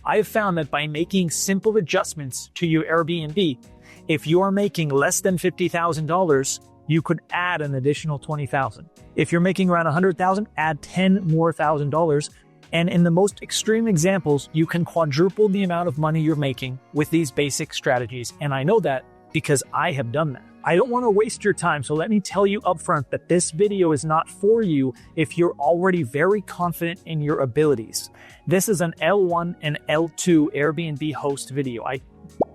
I have found that by making simple adjustments to your Airbnb, if you are making less than $50,000, you could add an additional $20,000. If you're making around $100,000, add $10 more thousand dollars. And in the most extreme examples, you can quadruple the amount of money you're making with these basic strategies. And I know that because I have done that. I don't want to waste your time, so let me tell you upfront that this video is not for you if you're already very confident in your abilities. This is an L1 and L2 Airbnb host video. I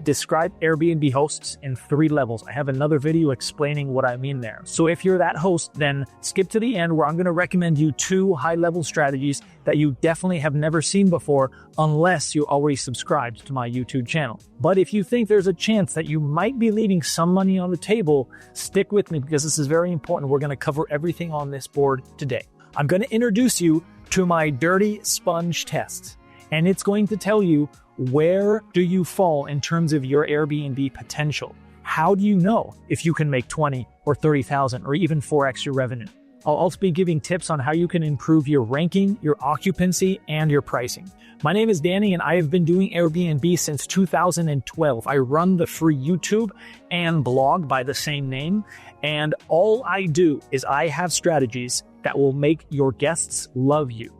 describe Airbnb hosts in 3 levels. I have another video explaining what I mean there. So if you're that host, then skip to the end where I'm going to recommend you 2 high-level strategies that you definitely have never seen before unless you're already subscribed to my YouTube channel. But if you think there's a chance that you might be leaving some money on the table, stick with me because this is very important. We're going to cover everything on this board today. I'm going to introduce you to my dirty sponge test, and it's going to tell you where do you fall in terms of your Airbnb potential. How do you know if you can make 20 or 30,000 or even 4x your revenue? I'll also be giving tips on how you can improve your ranking, your occupancy, and your pricing. My name is Danny, and I have been doing Airbnb since 2012. I run the free YouTube and blog by the same name, and all I do is I have strategies that will make your guests love you.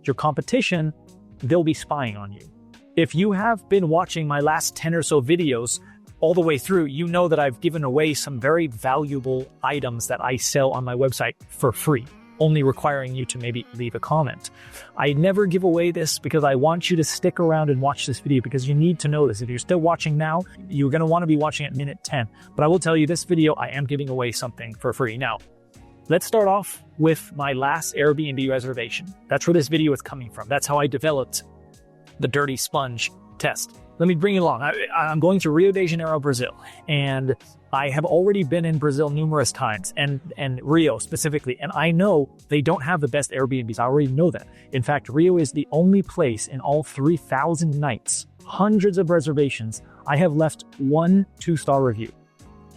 Your competition, they'll be spying on you. If you have been watching my last 10 or so videos all the way through, you know that I've given away some very valuable items that I sell on my website for free, only requiring you to maybe leave a comment. I never give away this because I want you to stick around and watch this video because you need to know this. If you're still watching now, you're going to want to be watching at minute 10. But I will tell you this video, I am giving away something for free. Now, let's start off with my last Airbnb reservation. That's where this video is coming from. That's how I developed the dirty sponge test. Let me bring you along. I'm going to Rio de Janeiro, Brazil, and I have already been in Brazil numerous times, and Rio specifically, and I know they don't have the best Airbnbs. I already know that. In fact, Rio is the only place in all 3,000 nights, hundreds of reservations, I have left 1 2-star review,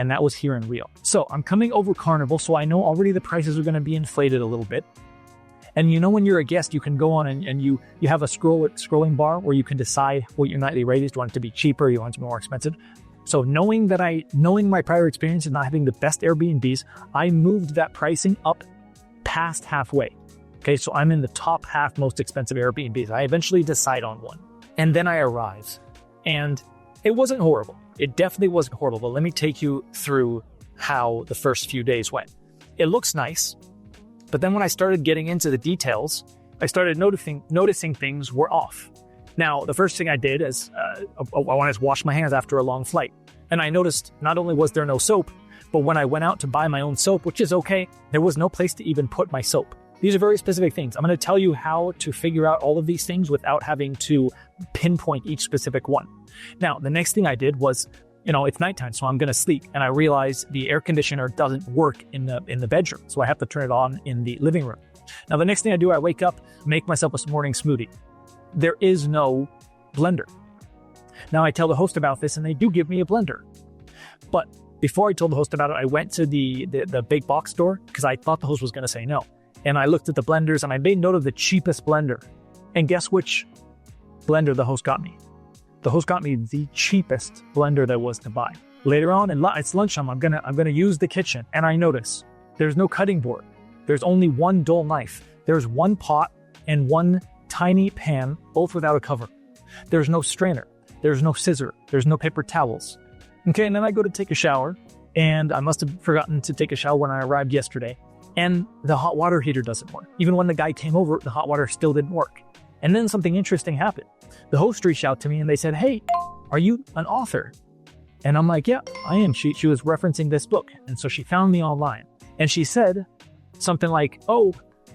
and that was here in Rio. So I'm coming over Carnival, so I know already the prices are going to be inflated a little bit. And you know when you're a guest, you can go on and you have a scrolling bar where you can decide what your nightly rate is. Do you want it to be cheaper? Do you want it to be more expensive? So knowing my prior experience and not having the best Airbnbs, I moved that pricing up past halfway. Okay, so I'm in the top half most expensive Airbnbs. I eventually decide on one. And then I arrive. And it wasn't horrible. It definitely wasn't horrible. But let me take you through how the first few days went. It looks nice. But then when I started getting into the details, I started noticing things were off. Now, the first thing I did is I wanted to wash my hands after a long flight. And I noticed not only was there no soap, but when I went out to buy my own soap, which is okay, there was no place to even put my soap. These are very specific things. I'm going to tell you how to figure out all of these things without having to pinpoint each specific one. Now, the next thing I did was, it's nighttime, so I'm going to sleep. And I realized the air conditioner doesn't work in the bedroom. So I have to turn it on in the living room. Now, the next thing I do, I wake up, make myself a morning smoothie. There is no blender. Now, I tell the host about this, and they do give me a blender. But before I told the host about it, I went to the big box store because I thought the host was going to say no. And I looked at the blenders, and I made note of the cheapest blender. And guess which blender the host got me? The host got me the cheapest blender there was to buy. Later on, it's lunchtime, I'm gonna use the kitchen, and I notice there's no cutting board. There's only one dull knife. There's one pot and one tiny pan, both without a cover. There's no strainer. There's no scissor. There's no paper towels. Okay, and then I go to take a shower, and I must have forgotten to take a shower when I arrived yesterday, and the hot water heater doesn't work. Even when the guy came over, the hot water still didn't work. And then something interesting happened. The host reached out to me and they said, "Hey, are you an author?" And I'm like, "Yeah, I am." She was referencing this book. And so she found me online. And she said something like, "Oh,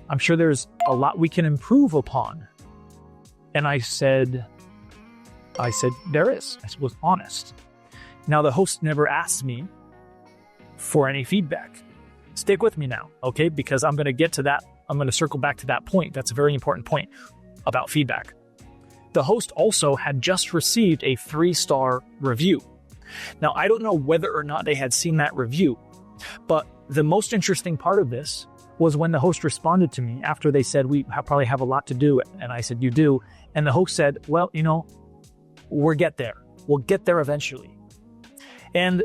I'm sure there's a lot we can improve upon." And I said, "There is." I was honest. Now, the host never asked me for any feedback. Stick with me now, okay? Because I'm going to get to that. I'm going to circle back to that point. That's a very important point about feedback. The host also had just received a 3-star review. Now, I don't know whether or not they had seen that review, but the most interesting part of this was when the host responded to me after they said, "We probably have a lot to do." And I said, "You do." And the host said, "Well, We'll get there. We'll get there eventually. And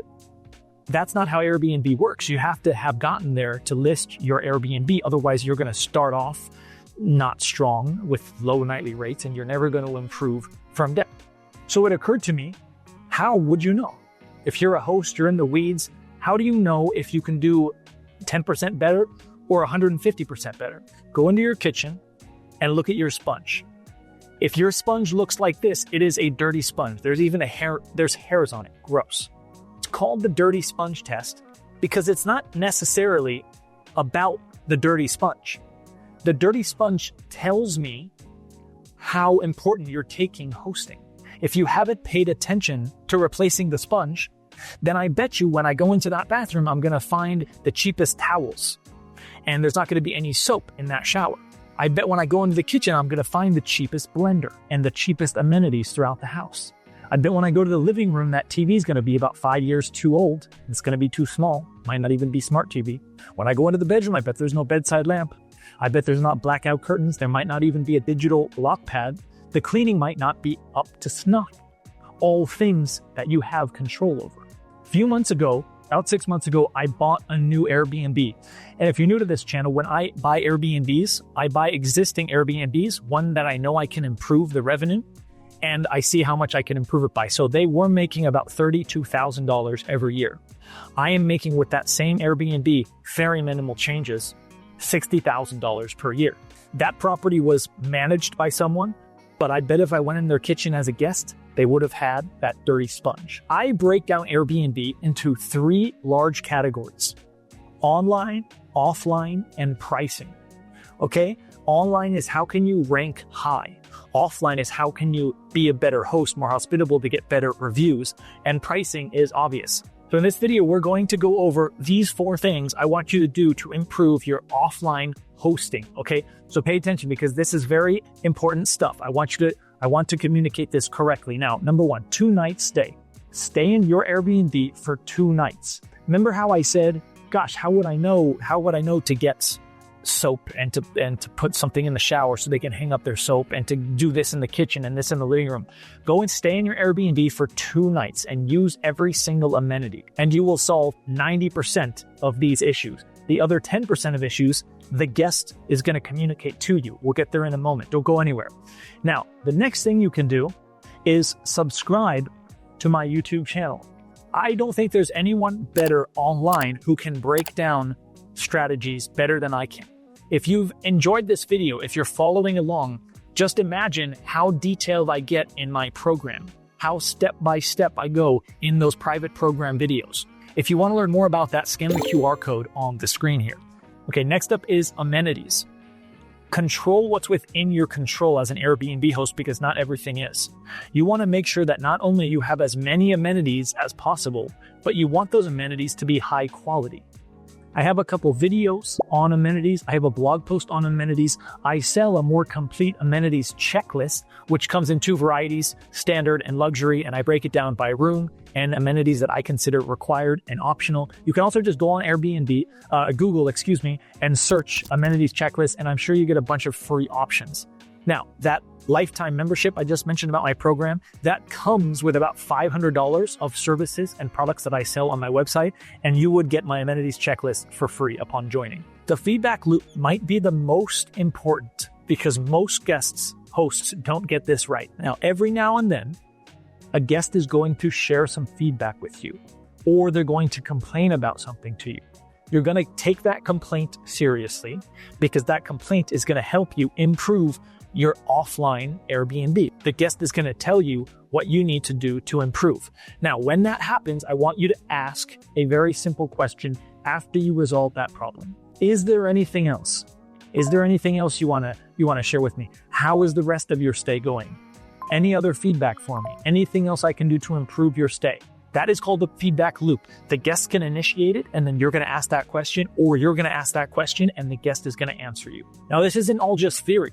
that's not how Airbnb works. You have to have gotten there to list your Airbnb. Otherwise, you're going to start off not strong with low nightly rates, and you're never going to improve from there. So it occurred to me, how would you know? If you're a host, you're in the weeds, how do you know if you can do 10% better or 150% better? Go into your kitchen and look at your sponge. If your sponge looks like this, it is a dirty sponge. There's even there's hairs on it. Gross. It's called the dirty sponge test because it's not necessarily about the dirty sponge. The dirty sponge tells me how important you're taking hosting. If you haven't paid attention to replacing the sponge, then I bet you when I go into that bathroom, I'm going to find the cheapest towels. And there's not going to be any soap in that shower. I bet when I go into the kitchen, I'm going to find the cheapest blender and the cheapest amenities throughout the house. I bet when I go to the living room, that TV is going to be about 5 years too old. It's going to be too small. Might not even be smart TV. When I go into the bedroom, I bet there's no bedside lamp. I bet there's not blackout curtains. There might not even be a digital lock pad. The cleaning might not be up to snuff. All things that you have control over. A few months ago, about 6 months ago, I bought a new Airbnb. And if you're new to this channel, when I buy Airbnbs, I buy existing Airbnbs, one that I know I can improve the revenue, and I see how much I can improve it by. So they were making about $32,000 every year. I am making with that same Airbnb, very minimal changes, $60,000 per year. That property was managed by someone, but I bet if I went in their kitchen as a guest, they would have had that dirty sponge. I break down Airbnb into 3 large categories: online, offline, and pricing. Okay? Online is how can you rank high. Offline is how can you be a better host, more hospitable to get better reviews. And pricing is obvious. So in this video, we're going to go over these 4 things I want you to do to improve your offline hosting. Okay? So pay attention because this is very important stuff. I want to communicate this correctly. Now, number 1, 2 nights stay. Stay in your Airbnb for 2 nights. Remember how I said, gosh, how would I know to get soap and to put something in the shower so they can hang up their soap and to do this in the kitchen and this in the living room? Go and stay in your Airbnb for 2 nights and use every single amenity, and you will solve 90% of these issues. The other 10% of issues, the guest is going to communicate to you. We'll get there in a moment. Don't go anywhere. Now, the next thing you can do is subscribe to my YouTube channel. I don't think there's anyone better online who can break down strategies better than I can. If you've enjoyed this video, if you're following along, just imagine how detailed I get in my program, how step by step I go in those private program videos. If you want to learn more about that, scan the QR code on the screen here. Okay, next up is amenities. Control what's within your control as an Airbnb host because not everything is. You want to make sure that not only you have as many amenities as possible, but you want those amenities to be high quality. I have a couple videos on amenities. I have a blog post on amenities. I sell a more complete amenities checklist, which comes in 2 varieties, standard and luxury, and I break it down by room and amenities that I consider required and optional. You can also just go on Google, and search amenities checklist, and I'm sure you get a bunch of free options. Now, that lifetime membership I just mentioned about my program, that comes with about $500 of services and products that I sell on my website, and you would get my amenities checklist for free upon joining. The feedback loop might be the most important because most hosts don't get this right. Now, every now and then, a guest is going to share some feedback with you, or they're going to complain about something to you. You're going to take that complaint seriously because that complaint is going to help you improve your offline Airbnb. The guest is going to tell you what you need to do to improve. Now, when that happens, I want you to ask a very simple question after you resolve that problem. Is there anything else? Is there anything else you want to share with me? How is the rest of your stay going? Any other feedback for me? Anything else I can do to improve your stay? That is called the feedback loop. The guest can initiate it, and then you're going to ask that question, or you're going to ask that question, and the guest is going to answer you. Now, this isn't all just theory.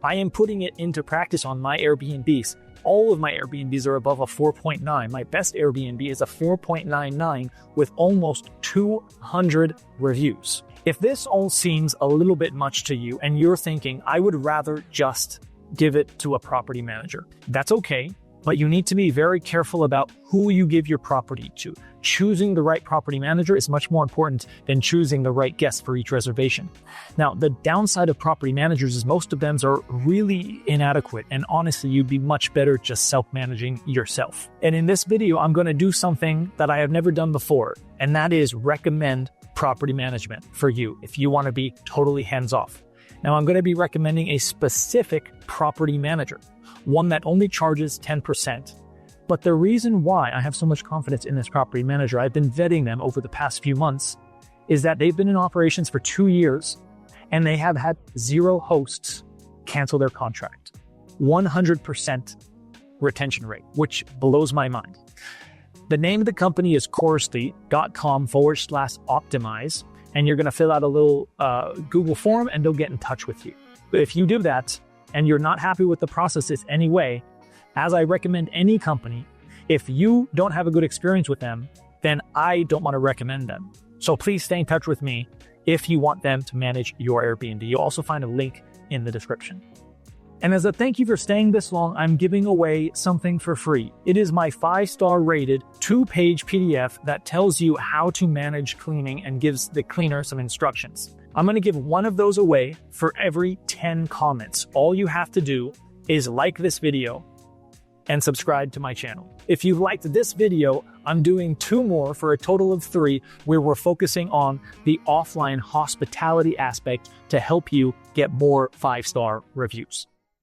I am putting it into practice on my Airbnbs. All of my Airbnbs are above a 4.9. My best Airbnb is a 4.99 with almost 200 reviews. If this all seems a little bit much to you, and you're thinking, I would rather just give it to a property manager, that's okay. But you need to be very careful about who you give your property to. Choosing the right property manager is much more important than choosing the right guest for each reservation. Now, the downside of property managers is most of them are really inadequate, and honestly, you'd be much better just self-managing yourself. And in this video, I'm going to do something that I have never done before, and that is recommend property management for you if you want to be totally hands-off. Now, I'm going to be recommending a specific property manager, one that only charges 10%. But the reason why I have so much confidence in this property manager, I've been vetting them over the past few months, is that they've been in operations for 2 years and they have had 0 hosts cancel their contract. 100% retention rate, which blows my mind. The name of the company is chorusly.com/optimize, and you're going to fill out a little Google form and they'll get in touch with you. But if you do that and you're not happy with the processes anyway, as I recommend any company, if you don't have a good experience with them, then I don't want to recommend them. So please stay in touch with me if you want them to manage your Airbnb. You'll also find a link in the description. And as a thank you for staying this long, I'm giving away something for free. It is my 5-star rated 2-page PDF that tells you how to manage cleaning and gives the cleaner some instructions. I'm going to give one of those away for every 10 comments. All you have to do is like this video and subscribe to my channel. If you liked this video, I'm doing 2 more for a total of 3 where we're focusing on the offline hospitality aspect to help you get more 5-star reviews.